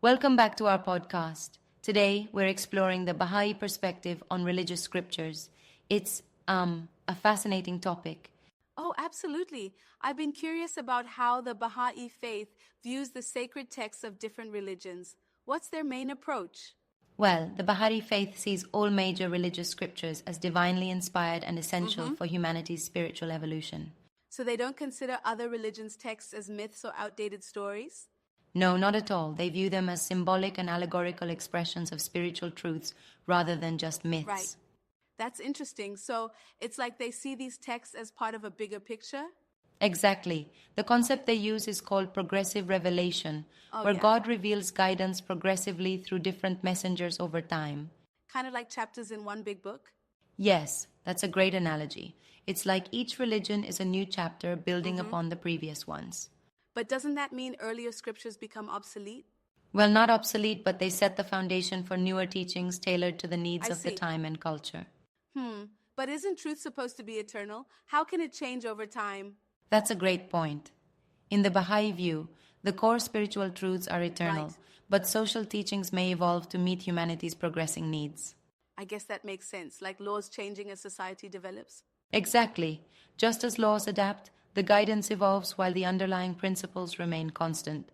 Welcome back to our podcast. Today, we're exploring the Bahá'í perspective on religious scriptures. It's a fascinating topic. Oh, absolutely. I've been curious about how the Bahá'í Faith views the sacred texts of different religions. What's their main approach? Well, the Bahá'í Faith sees all major religious scriptures as divinely inspired and essential for humanity's spiritual evolution. So they don't consider other religions' texts as myths or outdated stories? No, not at all. They view them as symbolic and allegorical expressions of spiritual truths rather than just myths. Right. That's interesting. So it's like they see these texts as part of a bigger picture? Exactly. The concept they use is called progressive revelation, where God reveals guidance progressively through different messengers over time. Kind of like chapters in one big book? Yes, that's a great analogy. It's like each religion is a new chapter building upon the previous ones. But doesn't that mean earlier scriptures become obsolete? Well, not obsolete, but they set the foundation for newer teachings tailored to the needs I of the see. time and culture. But isn't truth supposed to be eternal? How can it change over time? That's a great point. In the Bahá'í view, the core spiritual truths are eternal, Right. but social teachings may evolve to meet humanity's progressing needs. I guess that makes sense, like laws changing as society develops. Exactly. Just as laws adapt, the guidance evolves while the underlying principles remain constant.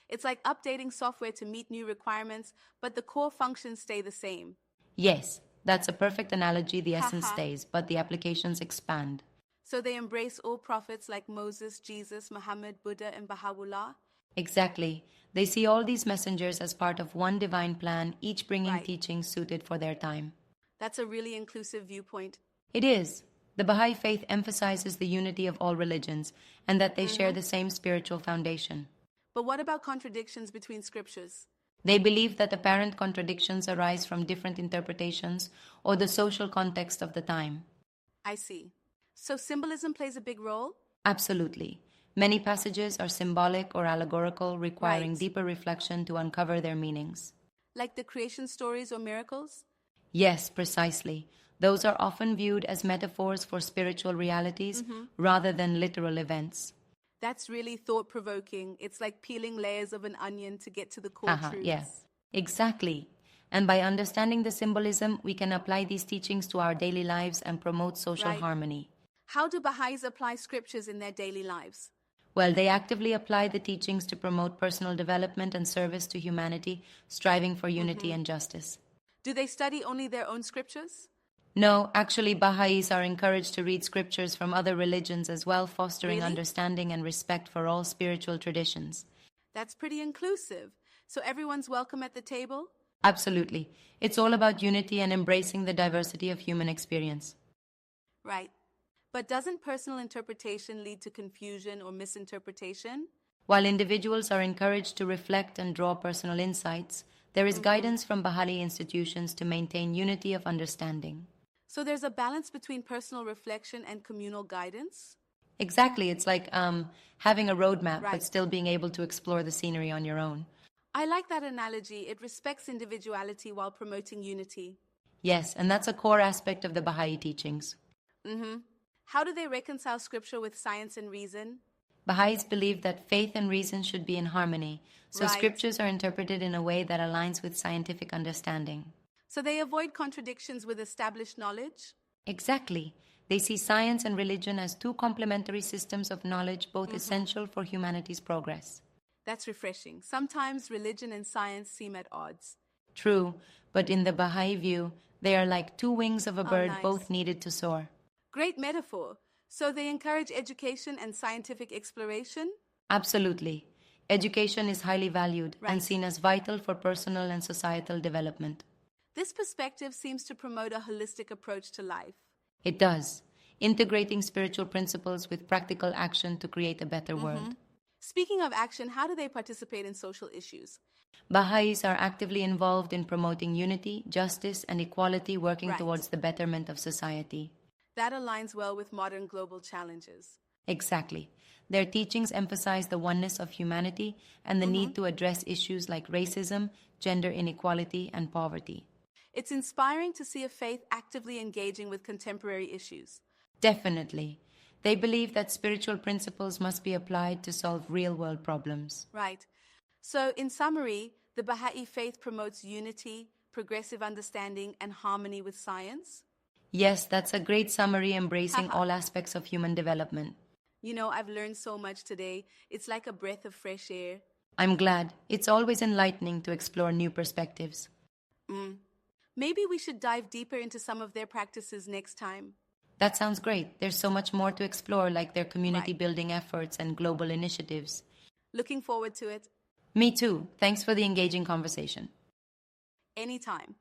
It's like updating software to meet new requirements, but the core functions stay the same. Yes, that's a perfect analogy. The essence stays, but the applications expand. So they embrace all prophets like Moses, Jesus, Muhammad, Buddha, and Baha'u'llah? Exactly. They see all these messengers as part of one divine plan, each bringing Right. teachings suited for their time. That's a really inclusive viewpoint. It is. The Bahá'í Faith emphasizes the unity of all religions and that they share the same spiritual foundation. But what about contradictions between scriptures? They believe that apparent contradictions arise from different interpretations or the social context of the time. I see. So symbolism plays a big role? Absolutely. Many passages are symbolic or allegorical, requiring Right. deeper reflection to uncover their meanings. Like the creation stories or miracles? Yes, precisely. Those are often viewed as metaphors for spiritual realities rather than literal events. That's really thought-provoking. It's like peeling layers of an onion to get to the core Haha, truths. yes, exactly. And by understanding the symbolism, we can apply these teachings to our daily lives and promote social Right. harmony. How do Baha'is apply scriptures in their daily lives? Well, they actively apply the teachings to promote personal development and service to humanity, striving for unity and justice. Do they study only their own scriptures? No, actually, Baha'is are encouraged to read scriptures from other religions as well, fostering Really? understanding and respect for all spiritual traditions. That's pretty inclusive. So everyone's welcome at the table? Absolutely. It's all about unity and embracing the diversity of human experience. Right. But doesn't personal interpretation lead to confusion or misinterpretation? While individuals are encouraged to reflect and draw personal insights, there is guidance from Bahá'í institutions to maintain unity of understanding. So there's a balance between personal reflection and communal guidance? Exactly, it's like having a roadmap but Right. still being able to explore the scenery on your own. I like that analogy. It respects individuality while promoting unity. Yes, and that's a core aspect of the Bahá'í teachings. How do they reconcile scripture with science and reason? Baha'is believe that faith and reason should be in harmony, so Right. scriptures are interpreted in a way that aligns with scientific understanding. So they avoid contradictions with established knowledge? Exactly. They see science and religion as two complementary systems of knowledge, both essential for humanity's progress. That's refreshing. Sometimes religion and science seem at odds. True, but in the Baha'i view, they are like two wings of a bird, nice. both needed to soar. Great metaphor. So they encourage education and scientific exploration? Absolutely. Education is highly valued Right. and seen as vital for personal and societal development. This perspective seems to promote a holistic approach to life. It does, integrating spiritual principles with practical action to create a better world. Speaking of action, how do they participate in social issues? Baha'is are actively involved in promoting unity, justice, and equality, working Right. towards the betterment of society. That aligns well with modern global challenges. Exactly. Their teachings emphasize the oneness of humanity and the need to address issues like racism, gender inequality, and poverty. It's inspiring to see a faith actively engaging with contemporary issues. Definitely. They believe that spiritual principles must be applied to solve real-world problems. Right. So, in summary, the Bahá'í Faith promotes unity, progressive understanding, and harmony with science. Yes, that's a great summary embracing Haha. all aspects of human development. You know, I've learned so much today. It's like a breath of fresh air. I'm glad. It's always enlightening to explore new perspectives. Maybe we should dive deeper into some of their practices next time. That sounds great. There's so much more to explore, like their community Right. building efforts and global initiatives. Looking forward to it Me too. Thanks for the engaging conversation. anytime.